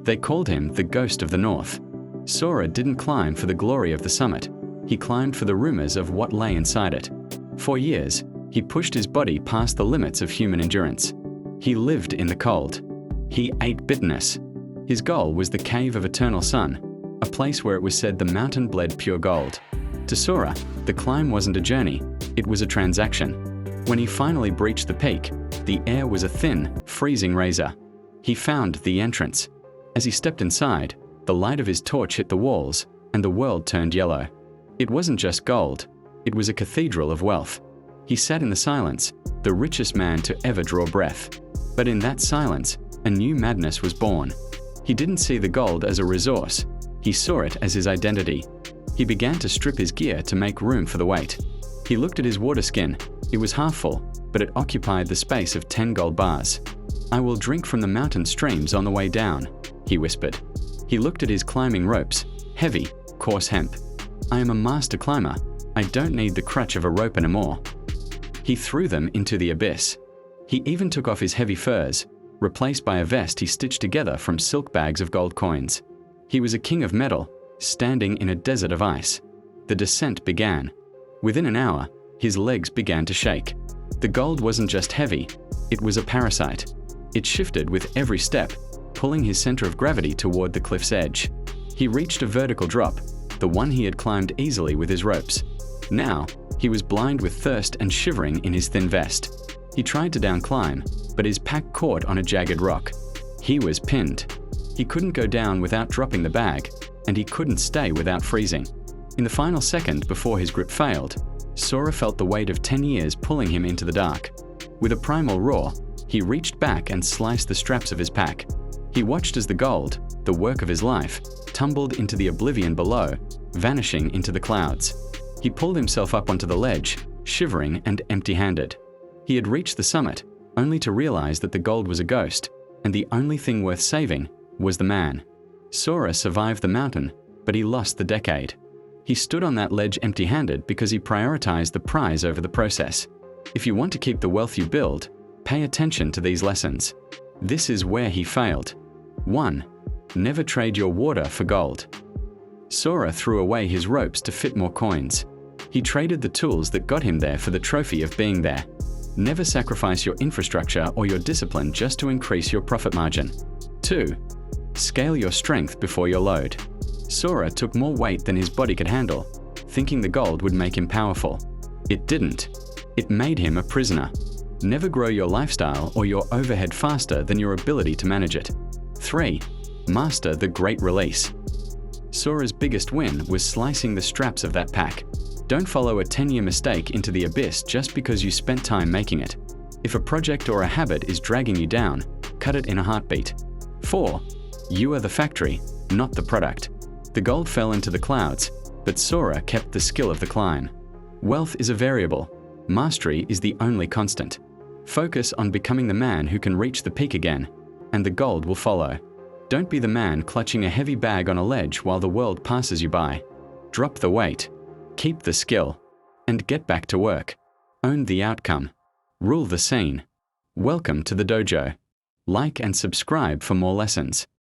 They called him the Ghost of the North. Sora didn't climb for the glory of the summit. He climbed for the rumors of what lay inside it. For years, he pushed his body past the limits of human endurance. He lived in the cold. He ate bitterness. His goal was the Cave of Eternal Sun, a place where it was said the mountain bled pure gold. To Sora, the climb wasn't a journey, it was a transaction. When he finally breached the peak, the air was a thin, freezing razor. He found the entrance. As he stepped inside, the light of his torch hit the walls, and the world turned yellow. It wasn't just gold, it was a cathedral of wealth. He sat in the silence, the richest man to ever draw breath. But in that silence, a new madness was born. He didn't see the gold as a resource, he saw it as his identity. He began to strip his gear to make room for the weight. He looked at his water skin. It was half full, but it occupied the space of 10 gold bars. "I will drink from the mountain streams on the way down," he whispered. He looked at his climbing ropes, heavy, coarse hemp. "I am a master climber. I don't need the crutch of a rope anymore." He threw them into the abyss. He even took off his heavy furs, replaced by a vest he stitched together from silk bags of gold coins. He was a king of metal, standing in a desert of ice. The descent began. Within an hour, his legs began to shake. The gold wasn't just heavy, it was a parasite. It shifted with every step, pulling his center of gravity toward the cliff's edge. He reached a vertical drop, the one he had climbed easily with his ropes. Now, he was blind with thirst and shivering in his thin vest. He tried to downclimb, but his pack caught on a jagged rock. He was pinned. He couldn't go down without dropping the bag, and he couldn't stay without freezing. In the final second before his grip failed, Sora felt the weight of 10 years pulling him into the dark. With a primal roar, he reached back and sliced the straps of his pack. He watched as the gold, the work of his life, tumbled into the oblivion below, vanishing into the clouds. He pulled himself up onto the ledge, shivering and empty-handed. He had reached the summit, only to realize that the gold was a ghost, and the only thing worth saving was the man. Sora survived the mountain, but he lost the decade. He stood on that ledge empty-handed because he prioritized the prize over the process. If you want to keep the wealth you build, pay attention to these lessons. This is where he failed. 1. Never trade your water for gold. Sora threw away his ropes to fit more coins. He traded the tools that got him there for the trophy of being there. Never sacrifice your infrastructure or your discipline just to increase your profit margin. 2. Scale your strength before your load. Sora took more weight than his body could handle, thinking the gold would make him powerful. It didn't. It made him a prisoner. Never grow your lifestyle or your overhead faster than your ability to manage it. 3. Master the Great Release. Sora's biggest win was slicing the straps of that pack. Don't follow a 10-year mistake into the abyss just because you spent time making it. If a project or a habit is dragging you down, cut it in a heartbeat. 4. You are the factory, not the product. The gold fell into the clouds, but Sora kept the skill of the climb. Wealth is a variable. Mastery is the only constant. Focus on becoming the man who can reach the peak again, and the gold will follow. Don't be the man clutching a heavy bag on a ledge while the world passes you by. Drop the weight, keep the skill, and get back to work. Own the outcome. Rule the scene. Welcome to the dojo. Like and subscribe for more lessons.